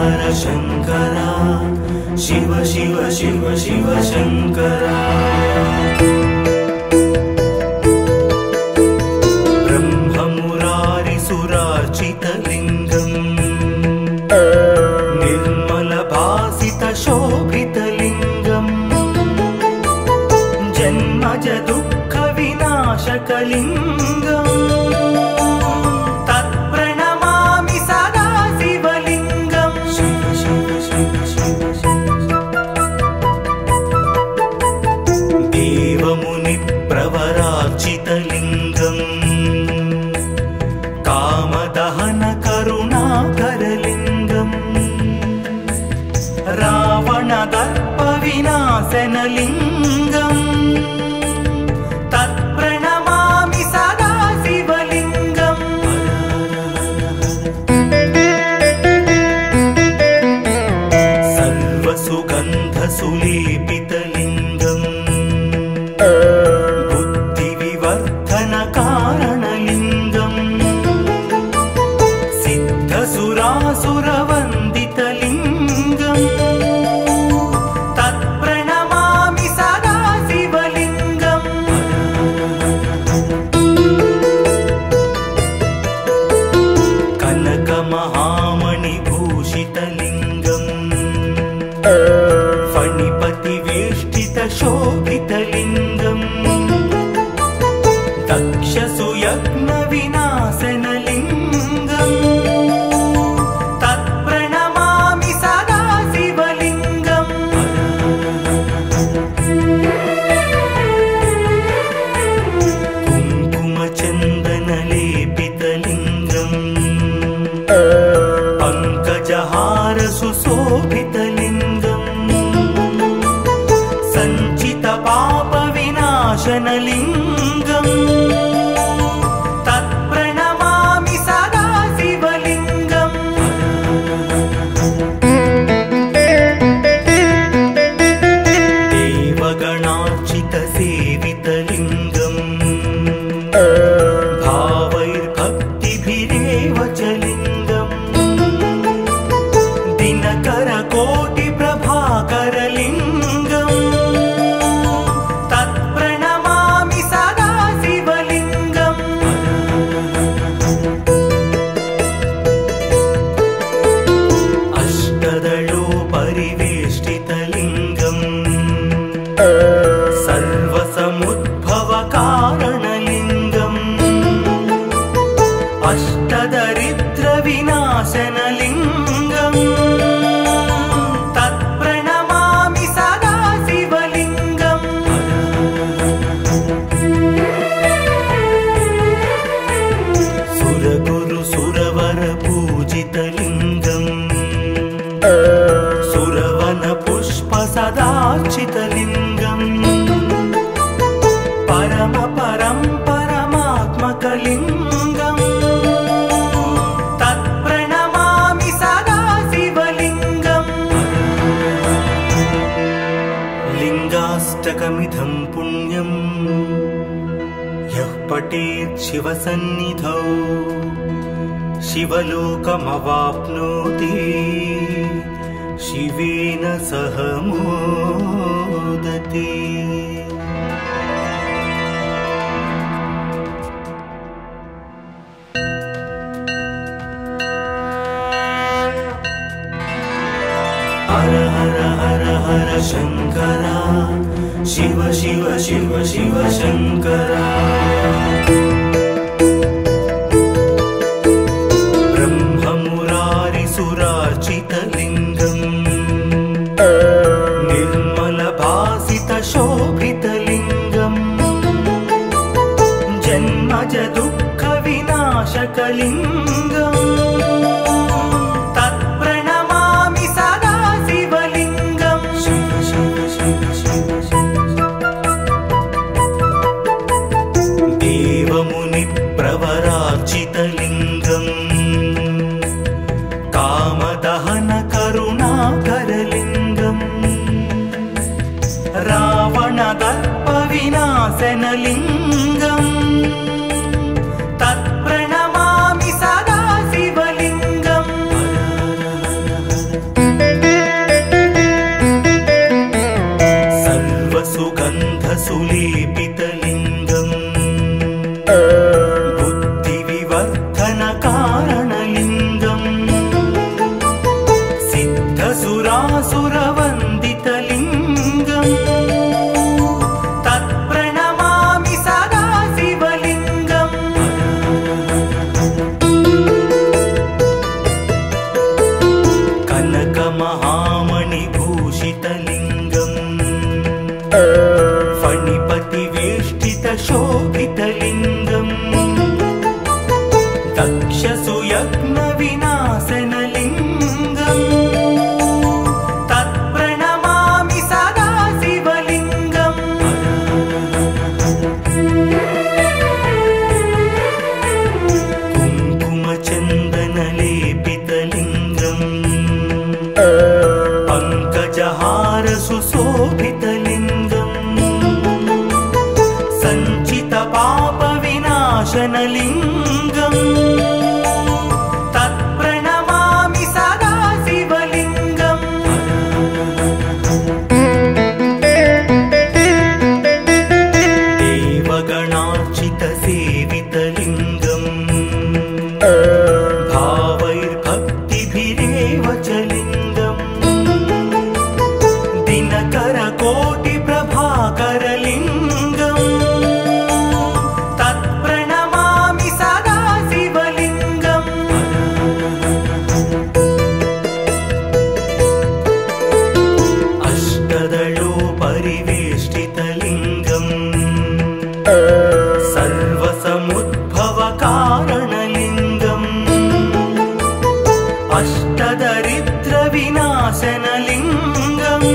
हर शंकरा शिव शिव शिव शिव शंकरा ब्रह्ममुरारिसुरार्चितलिङ्गम् निर्मलभासितशोभितलिङ्गम् जन्मज दुःखविनाशकलिङ्गम् तत्प्रणमामि सदा शिवलिङ्गम् शिव शिव शिव शिव देवमुनिप्रवरार्चितलिङ्गम् कामदहन करुणाकरलिङ्गम् रावणदर्पविनाशनलिङ्गम् तत्प्रणमामि सदा शिवलिङ्गम् सर्वसुगन्धसुलेपितलिङ्गम् बुद्धिविवर्धनकारणलिङ्गम् सिद्धसुरासुरवन्दितलिङ्गम् तत्प्रणमामि सदा शिवलिङ्गम् कनकमहामणिभूषितलिङ्गम् फणिपतिवेष्टितशोभितलिङ्गम् दक्षसुयज्ञविनाशनलिङ्गम् तत्प्रणमामि सदा शिवलिङ्गम् कुङ्कुमचन्दनलेपितलिङ्गम् पङ्कजहारसुशोभितलिङ्गम् सञ्चितपापविनाशनलिङ्गम् तत्प्रणमामि सदा शिवलिङ्गम् देवगणार्चितसेवितलिङ्गम् भावैर्भक्तिभिरेव च लिङ्गम् दिनकरकोटिप्रभाकरलिङ्गम् तत्प्रणमामि सदा शिवलिङ्गम् अष्टदलोपरिवेष्टितलिङ्गम् सर्वसमुद्भवकारणलिङ्गम् अष्टदरिद्रविनाशनलिङ्गम् तत्प्रणमामि सदा शिवलिङ्गम् सुरगुरुसुरवरपूजितलिङ्गम् सुरवनपुष्पसदार्चितलिङ्गम् परमात्मकलिङ्गम् तत्प्रणमामि सदा शिवलिङ्गम् लिङ्गाष्टकमिदं पुण्यम् यः पठेत् शिवसन्निधौ शिवलोकमवाप्नोति शिवेन सह मोदते। हर हर हर हर शंकरा शिव शिव शिव शिव शंकरा ब्रह्ममुरारिसुरार्चितलिङ्गम् निर्मलभासितशोभितलिङ्गम् जन्मज दुःखविनाशकलिङ्गम् तत्प्रणमामि सदा शिवलिङ्गम् शिव शिव शिव शिव देवमुनिप्रवरार्चितलिङ्गम् कामदहन करुणाकरलिङ्गम् रावणदर्पविनाशनलिङ्गम् तत्प्रणमामि सदा शिवलिङ्गम् बुद्धिविवर्धनकारणलिङ्गम् सिद्धसुरासुरवन्दितलिङ्गम् तत्प्रणमामि सदा शिवलिङ्गम् कनकमहामणिभूषितलिङ्गम् फणिपतिवेष्टितशोभितलिङ्गम् दक्षसुयज्ञविनाशनलिङ्गम् तत्प्रणमामि सदा शिवलिङ्गम् कुङ्कुमचन्दनलेपितलिङ्गम् पङ्कजहारसुशोभितलिङ्गम् सञ्चितपापविनाशनलिङ्गम् तत्प्रणमामि सदा शिवलिङ्गम् देवगणार्चितसेवितलिङ्गम् भावैर्भक्तिभिरेव च लिङ्गम् दिनकरकोटिप्रभाकरलिङ्गम् तत्प्रणमामि सदा शिवलिङ्गम् अष्टदलोपरिवेष्टितलिङ्गम् सर्वसमुद्भवकारणलिङ्गम् अष्टदरिद्रविनाशनलिङ्गम्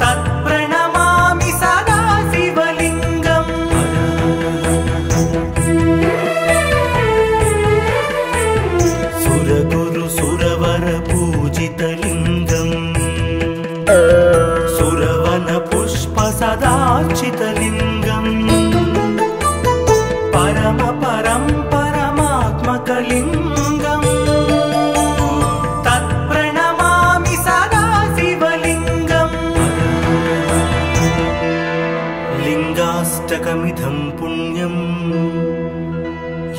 तत्प्रणमामि सदा शिवलिङ्गम् सुरगुरुसुरवरपूजितलिङ्गम् सुरवनपुष्पसदार्चितलिङ्गम् परमात्मकलिङ्गम् तत्प्रणमामि सदा शिवलिङ्गम् लिङ्गाष्टकमिदं पुण्यम्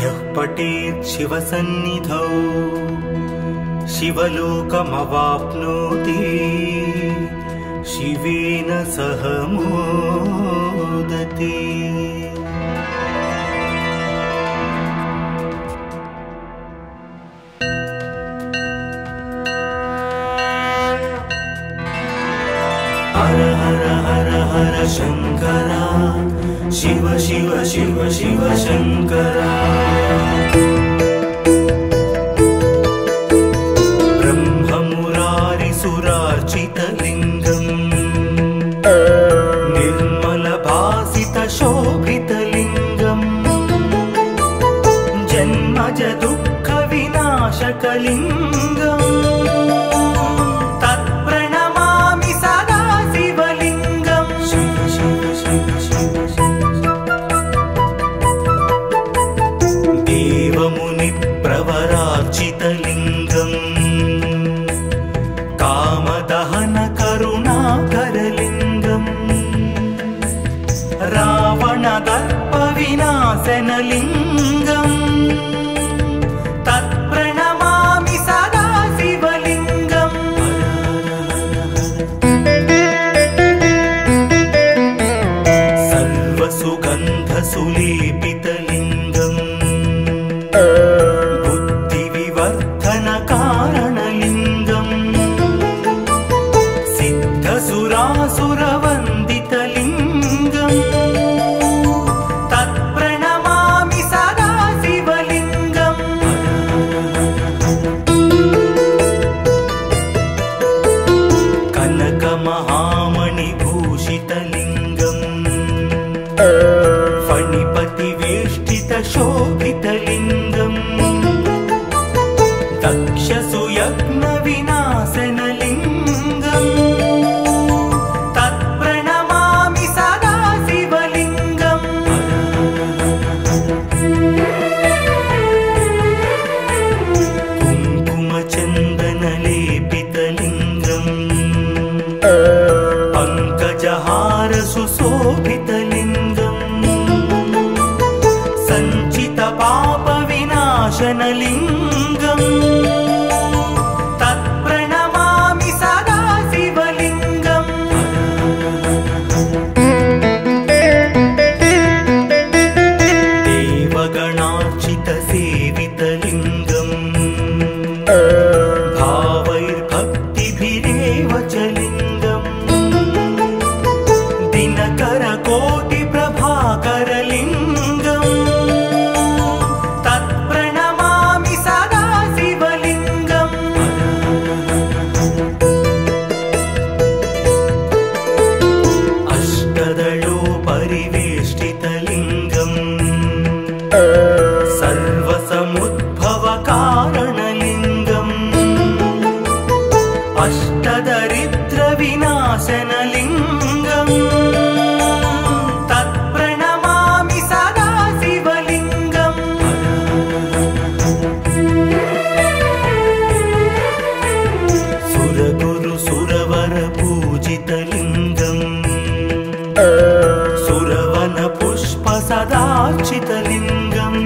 यः पठेत् शिवसन्निधौ शिवलोकमवाप्नोति शिवेन सह मोदते। हर हर हर हर शङ्करा शिव शिव शिव शिव शङ्करा ब्रह्ममुरारिसुरार्चितलिङ्गम् निर्मलभासितशोभितलिङ्गम् जन्मज दुःखविनाशकलिङ्गम् तत्प्रणमामि सदा शिवलिङ्गम् शिव शिव शिव शिव देवमुनिप्रवरार्चितलिङ्गम् कामदहनकरुणाकरलिङ्गम् रावणदर्पविनाशनलिङ्गम् तत्प्रणमामि सदा शिवलिङ्गम् सर्वसुगन्धसुलेपितलिङ्गम् बुद्धिविवर्धनकारणलिङ्गम् सिद्धसुरासुरवन्दितलिङ्गम् तत्प्रणमामि सदा शिवलिङ्गम् कनकमहामणिभूषितलिङ्गम् फणिपतिवेष्टि विनाशनलिङ्गम् तत्प्रणमामि सदा शिवलिङ्गम् देवगणार्चितसेवितलिङ्गम् भावैर्भक्तिभिरेव च लिङ्गम् दिनकरकोटिप्रभाकरलिङ्गम् तत्प्रणमामि सदा शिवलिङ्गम् अष्टदलोपरिवेष्टितलिङ्गम् सर्वसमुद्भवकारणलिङ्गम् अष्टदरिद्रविनाशनलिङ्गम् तत्प्रणमामि सदा शिवलिङ्गम् सुरगुरुसुरवरपूजितलिङ्गम् सुरवनपुष्पसदार्चितलिङ्गम्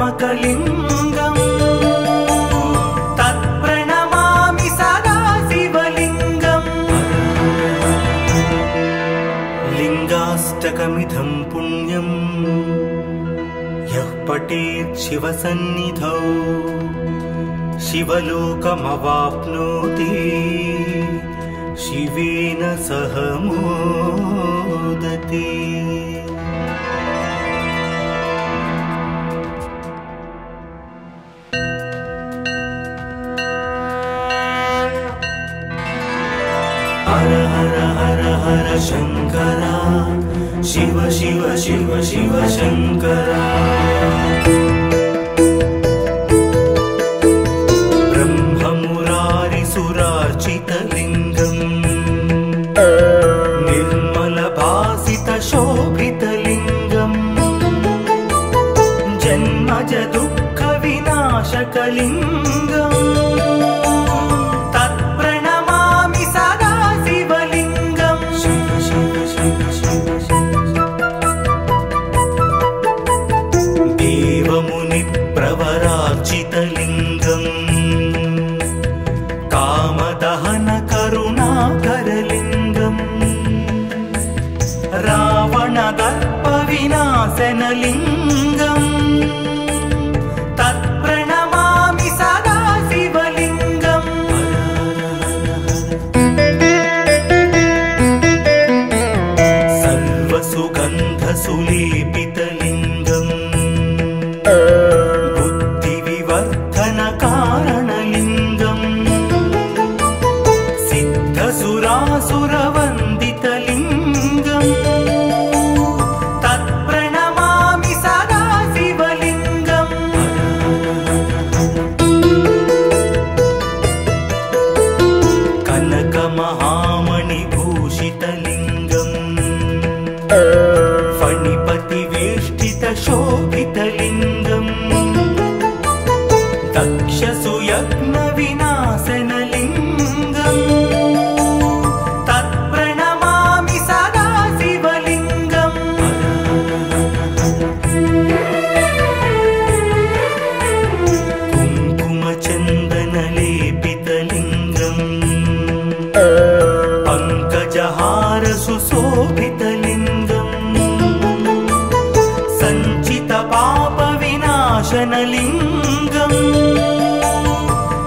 परमात्मकलिङ्गम् तत्प्रणमामि सदा शिवलिङ्गम् लिङ्गाष्टकमिदं पुण्यम् यः पठेत् शिवसन्निधौ शिवलोकमवाप्नोति शिवेन सह मोदते। हर हर हर हर शङ्करा शिव शिव शिव शिव शङ्करा ब्रह्ममुरारिसुरार्चितलिङ्गम् निर्मलभासितशोभितलिङ्गम् जन्मजदुःखविनाशकलिङ्गम् तत्प्रणमामि सदा शिवलिङ्गम् शिव शिव शिव शिव देवमुनिप्रवरार्चितलिङ्गम् कामदहनकरुणाकरलिङ्गम् रावणदर्पविनाशनलिङ्गम् तत्प्रणमामि सदा शिवलिङ्गम् सर्वसुगन्धसुलेपितलिङ्गम् बुद्धिविवर्धनकारणलिङ्गम् सिद्धसुरासुरवन्दितलिङ्गम् तत्प्रणमामि सदा शिवलिङ्गम् कनकमहामणिभूषितलिङ्गम् फणिपतिवेष्टितशोभितलिङ्गम् दक्षसुयज्ञविनाशनलिङ्गम् तत्प्रणमामि सदा शिवलिङ्गम् कुङ्कुमचन्दनलेपितलिङ्गम् पङ्कजहारसुशोभितलिङ्गम् सञ्चितपापविनाशनलिङ्गम्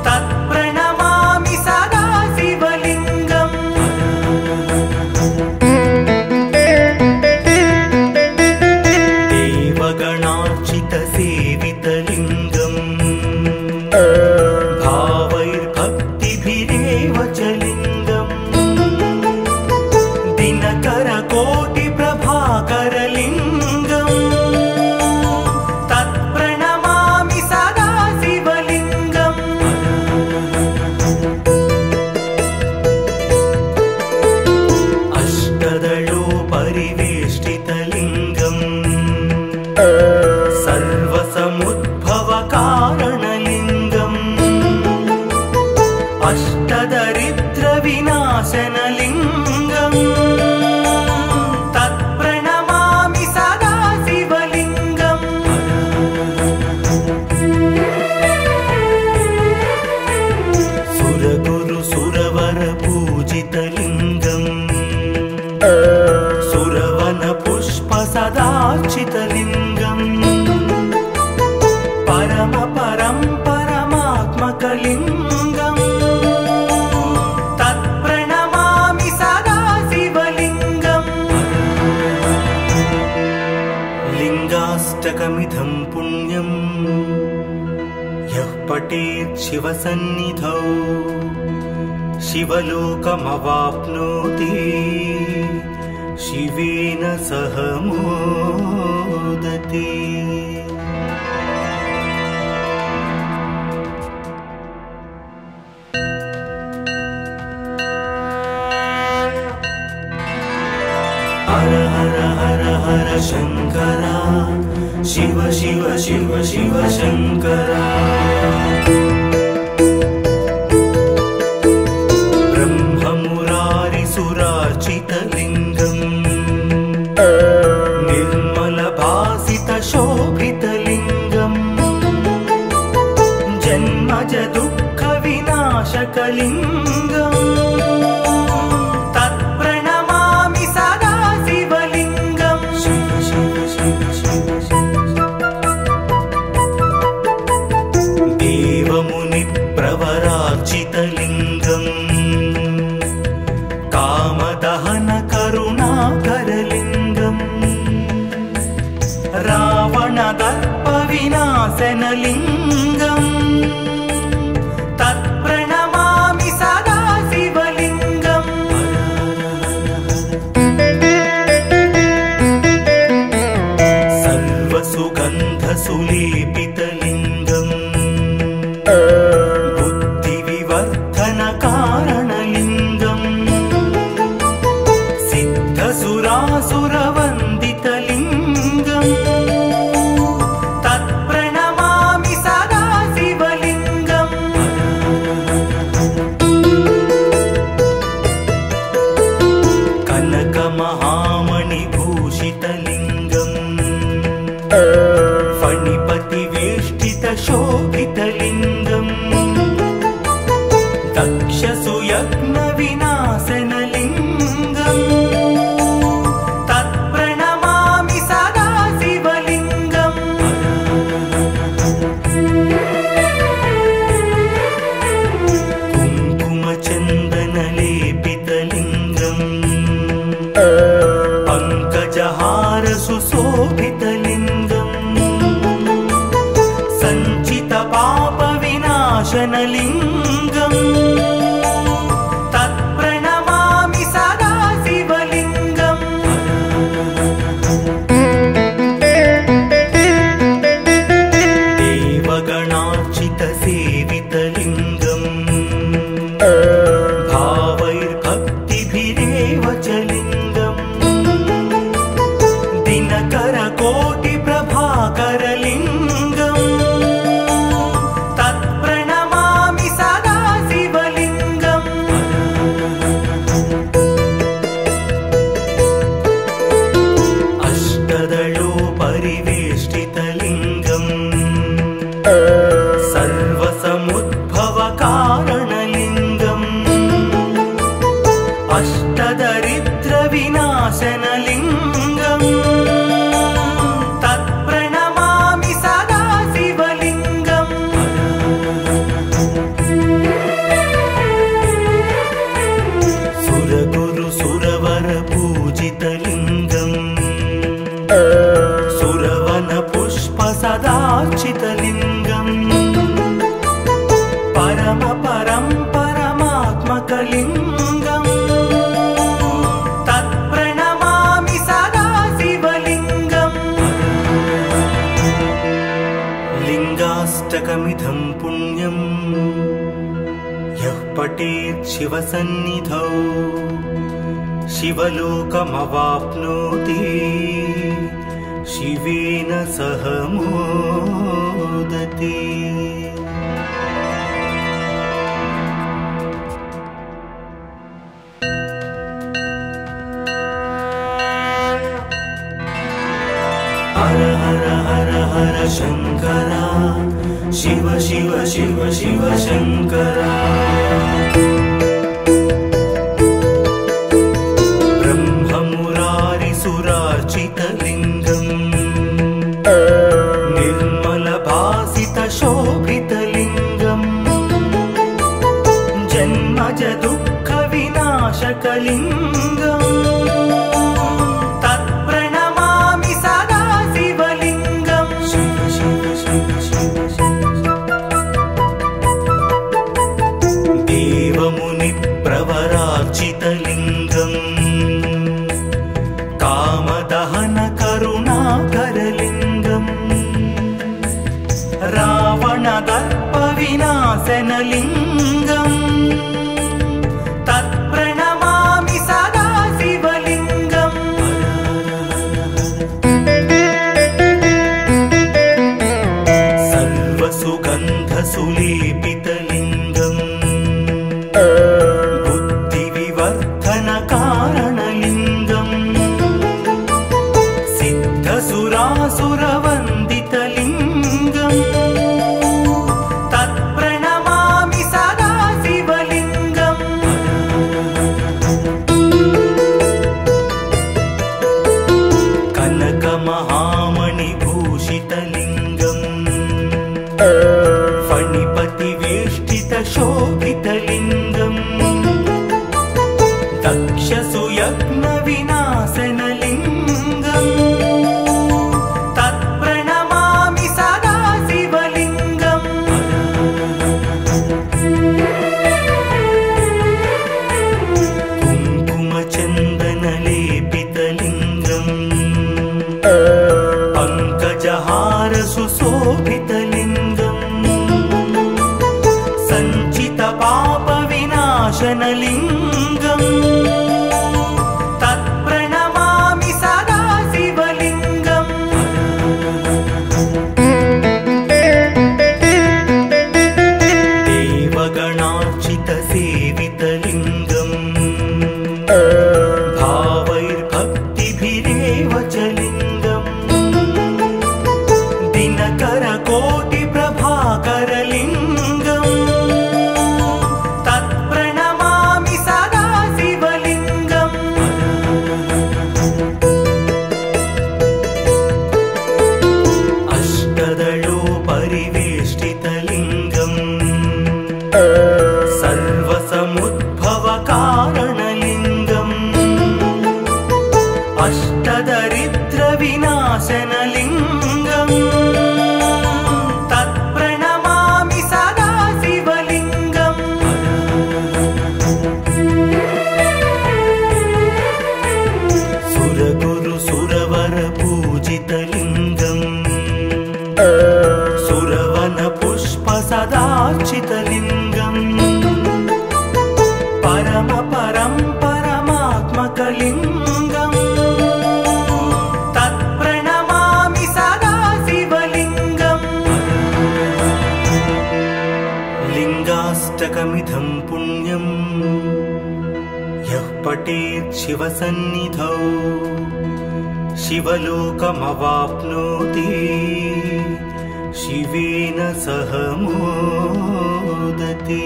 तत्प्रणमामि सदा शिवलिङ्गम् देवगणार्चितसेवितलिङ्गम् भावैर्भक्तिभिरेव च लिङ्गम् दिनकरकोटिप्रभाकरलिङ्गम् तत्प्रणमामि सदा शिवलिङ्गम् अष्टदलोपरिवेष्टितलिङ्गम् सर्वसमुद्भवकारणलिङ्गम् अष्टदरिद्रविनाशनलिङ्गम् तत्प्रणमामि सदा शिव सुरवन पुष्प सदार्चितलिङ्गम् परम परं परमात्मकलिङ्गम् तत्प्रणमामि सदा शिवलिङ्गम् लिङ्गाष्टकमिदं पुण्यम् यः पठेत् शिवसन्निधौ शिवलोकमवाप्नोति शिवेन सह मोदते। हर हर हर हर शङ्करा शिव शिव शिव शिव शङ्करा ब्रह्ममुरारिसुरार्चितलिङ्गम् निर्मलभासितशोभितलिङ्गम् जन्मज दुःखविनाशकलिङ्गम् तत्प्रणमामि सदा शिवलिङ्गम् शिव शिव शिव शिव देवमुनिप्रवरार्चितलिङ्गम् कामदहन करुणाकरलिङ्गम् रावणदर्पविनाशनलिङ्गम् तत्प्रणमामि सदा शिवलिङ्गम् सर्वसुगन्धसुलेपितलिङ्गम् बुद्धिविवर्धनकारणलिङ्गम् सिद्धसुरासुरवन्दितलिङ्गम् तत्प्रणमामि सदा शिवलिङ्गम् कनकमहामणिभूषितलिङ्गम् फणिपतिवेष्टितशोभितलिङ्गम् दक्षसुयज्ञविनाशनलिङ्गम् तत्प्रणमामि सदा शिवलिङ्गम् कुङ्कुमचन्दनलेपितलिङ्गम् पङ्कजहारसुशोभितलिङ्गम् सञ्चितपापविनाशनलिङ्गम् तत्प्रणमामि सदा शिवलिङ्गम् देवगणार्चितसेवितलिङ्गम् भावैर्भक्तिभिरेव च लिङ्गम् दिनकरकोटिप्रभाकरलिङ्गम् तत्प्रणमामि सदा शिवलिङ्गम् अष्टदलोपरिवेष्टितलिङ्गम् सर्वसमुद्भवकारणलिङ्गम् अष्टदरिद्रविनाशनलिङ्गम् तत्प्रणमामि सदा शिवलिङ्गम् सुरगुरुसुरवरपूजितलिङ्गम् सुरवनपुष्प सदार्चितलिङ्गम् परम परं परमात्मकलिङ्गम् तत्प्रणमामि सदा शिवलिङ्गम् लिङ्गाष्टकमिदं पुण्यम् यः पठेत् शिवसन्निधौ शिवलोकमवाप्नोति शिवेन सह मोदते। हर हर हर हर शङ्करा शिव शिव शिव शिव शङ्करा ब्रह्म सुरार्चितलिङ्गम् निर्मलभासितशोभितलिङ्गम् जन्मज दुःखविनाशकलिङ्गम् तत्प्रणमामि सदा शिवलिङ्गम् शिव शिव शिव शिव देवमुनिप्रवरार्चितलिङ्गम् कामदहनकरुणाकरलिङ्गम् रावणदर्पविनाशनलिङ्गम् तत्प्रणमामि सदा शिवलिङ्गम् सर्वसुगन्धसुलेपितलिङ्गम् बुद्धिविवर्धनकारणलिङ्गम् सिद्धसुरासुरवन्दितलिङ्गम् तत्प्रणमामि सदा शिवलिङ्गम् कनकमहामणिभूषितलिङ्गम् फणिपतिवेष्टितशोभितलिङ्गम् दक्षसुयज्ञविनाशनलिङ्गम् तत्प्रणमामि सदा शिवलिङ्गम् कुङ्कुमचन्दनलेपितलिङ्गम् पङ्कजहारसुशोभितलिङ्गम् सञ्चितपापविनाशनलिङ्गम् तत्प्रणमामि सदा शिवलिङ्गम् देवगणार्चितसेवितलिङ्गम् भावैर्भक्तिभिरेव च लिङ्गम् दिनकरकोटिप्रभाकरलिङ्गम् तत्प्रणमामि सदा शिवलिङ्गम् अष्टदलोपरिवेष्टितलिङ्गम् सर्वसमुद्भवकारणलिङ्गम् अष्टदरिद्रविनाशनलिङ्गम् तत्प्रणमामि सदा शिवलिङ्गम् सुरगुरुसुरवरपूजितलिङ्गम् सुरवनपुष्पसदार्चितलिङ्गम् परमात्मकलिङ्गम् तत्प्रणमामि सदा शिवलिङ्गम् लिङ्गाष्टकमिदं पुण्यम् यः पठेत् शिवसन्निधौ शिवलोकमवाप्नोति शिवेन सह मोदते।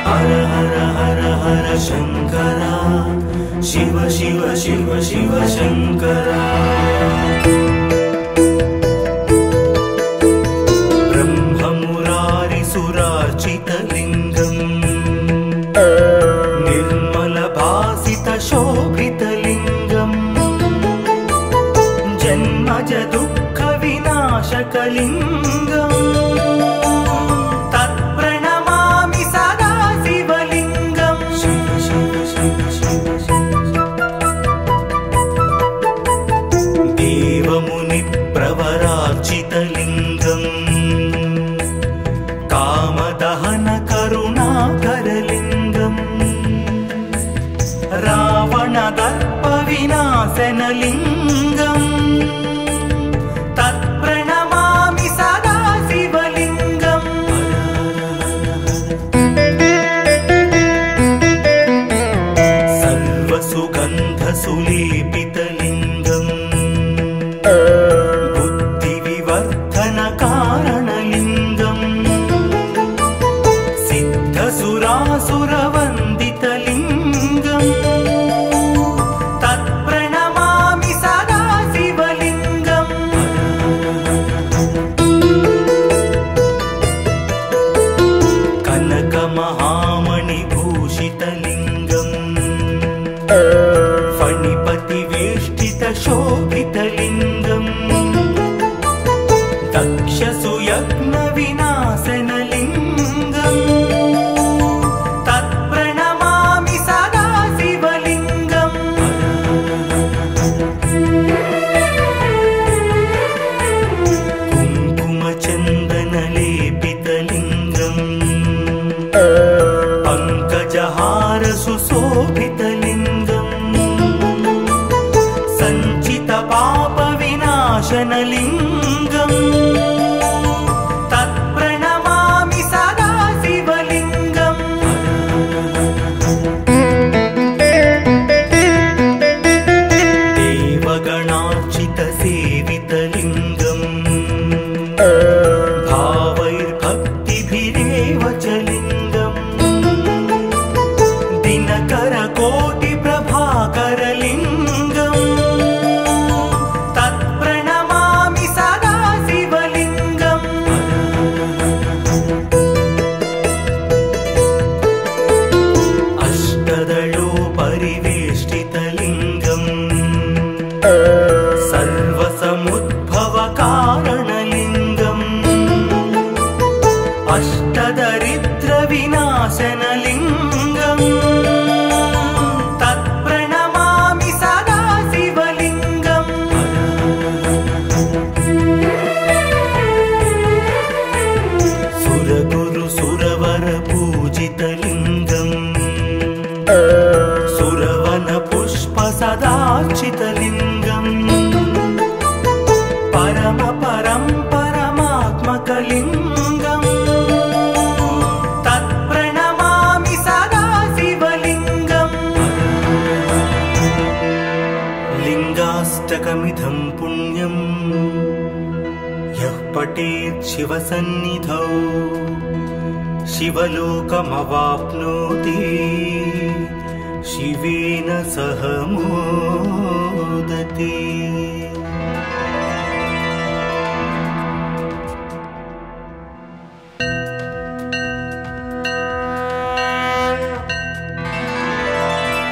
हर हर हर हर शङ्करा शिव शिव शिव शिव शङ्करा ब्रह्ममुरारिसुरार्चितलिङ्गम् निर्मलभासितशोभितलिङ्गम् जन्मज दुःखविनाशकलिङ्गम् तत्प्रणमामि सदा शिवलिङ्गम् शिव शिव शिव शिव देवमुनिप्रवरार्चितलिङ्गम् कामदहनकरुणाकरलिङ्गम् रावणदर्पविनाशनलिङ्गम् तत्प्रणमामि सदा शिवलिङ्गम् सर्वसुगन्धसुलेपितलिङ्गम् बुद्धिविवर्धन दक्षसुयज्ञविनाशनलिङ्गम् तत्प्रणमामि सदा शिवलिङ्गम् कुङ्कुमचन्दनलेपितलिङ्गम् पङ्कजहार सुशोभितलिङ्गम् सञ्चितपापविनाशनलिङ्गम् तत्प्रणमामि सदा शिवलिङ्गम् देवगणार्चितसेवितलिङ्गम् भावैर्भक्तिभिरेव च लिङ्गम् दिनकरकोटिप्रभाकरलिङ्गम् तत्प्रणमामि सदा शिवलिङ्गम् अष्टदलोपरिवेष्टितलिङ्गम् सर्वसमुद्भवकारणलिङ्गम् अष्टदरिद्रविनाशनलिङ्गम् तत्प्रणमामि सदा शिवलिङ्गम् सुरगुरुसुरवरपूजितलिङ्गम् सुरवनपुष्पसदार्चितलिङ्गम् परमात्मकलिङ्गम् तत्प्रणमामि सदा शिवलिङ्गम् लिङ्गाष्टकमिदं पुण्यम् यः पठेत् शिवसन्निधौ शिवलोकमवाप्नोति शिवेन सह मोदते।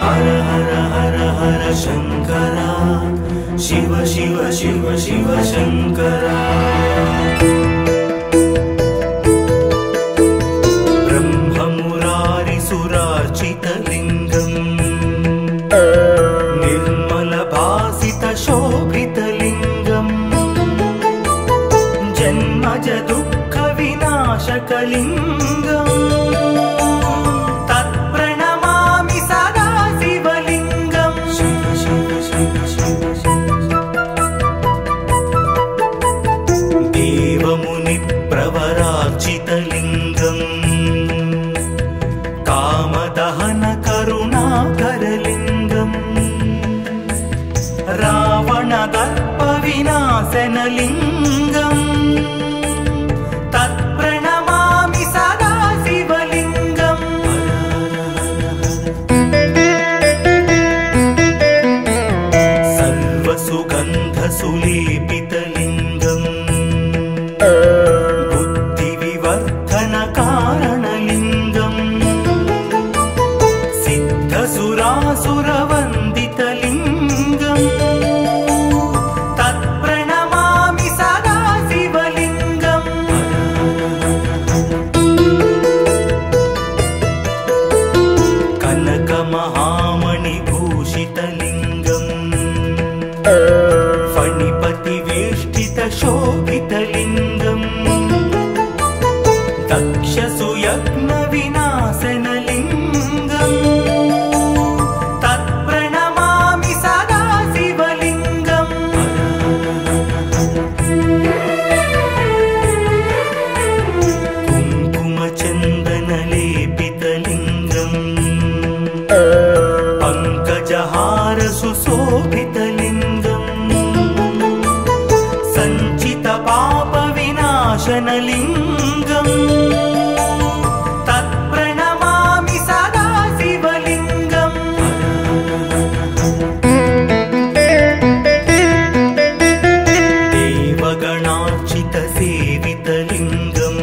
हर हर हर हर शंकरा शिव शिव शिव शिव शंकरा ब्रह्ममुरारिसुरार्चितलिङ्गम् निर्मलभासितशोभितलिङ्गम् जन्मज दुःखविनाशकलिङ्गम् तत्प्रणमामि सदा शिवलिङ्गम् शिव शिव शिव शिव देवमुनिप्रवरार्चितलिङ्गम् कामदहन करुणाकरलिङ्गम् रावणदर्पविनाशनलिङ्गम् तत्प्रणमामि सदा शिवलिङ्गम् सर्वसुगन्धसुलेपितलिङ्गम् बुद्धिविवर्धनकारणलिङ्गम् सिद्धसुरासुरवन्दितलिङ्गम् तत्प्रणमामि सदा शिवलिङ्गम् कनकमहामणिभूषितलिङ्गम् फणिपतिवेष्टितशोभितलिङ्गम् दक्षसुयज्ञविनाशनलिङ्गम् तत्प्रणमामि सदा शिवलिङ्गम् कुङ्कुमचन्दनलेपितलिङ्गम् पङ्कजहार सुशोभितलिङ्गम् सञ्चितपापविनाशनलिङ्गम् तत्प्रणमामि सदा शिवलिङ्गम् देवगणार्चितसेवितलिङ्गम्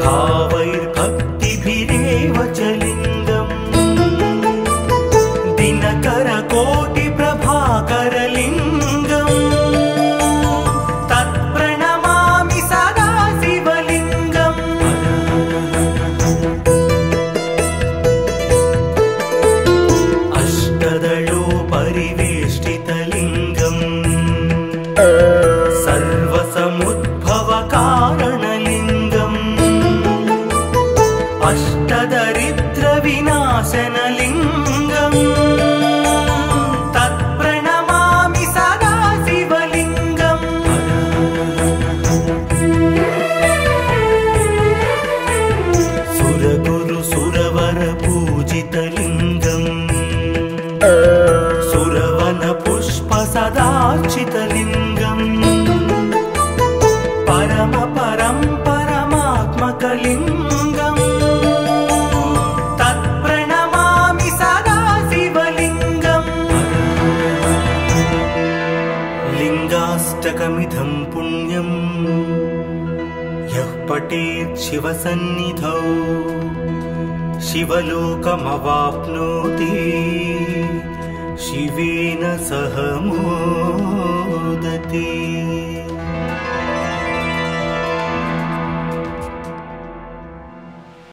भावैर्भक्तिभिरेव च लिङ्गम् दिनकरकोटिप्रभाकरलिङ्गम् तत् सर्वसमुद्भवकारणलिङ्गम् अष्टदरिद्रविनाशनलिङ्गम् तत्प्रणमामि सदा शिवलिङ्गम् सुरगुरु सुरवर पूजितलिङ्गम् सुरवन पुष्प सदार्चितलिङ्गम् परम परं परमात्मकलिङ्गम् तत्प्रणमामि सदा शिवलिङ्गम् लिङ्गाष्टकमिदं पुण्यम् यः पठेत् शिवसन्निधौ शिवलोकमवाप्नोति शिवेन सह मोदते।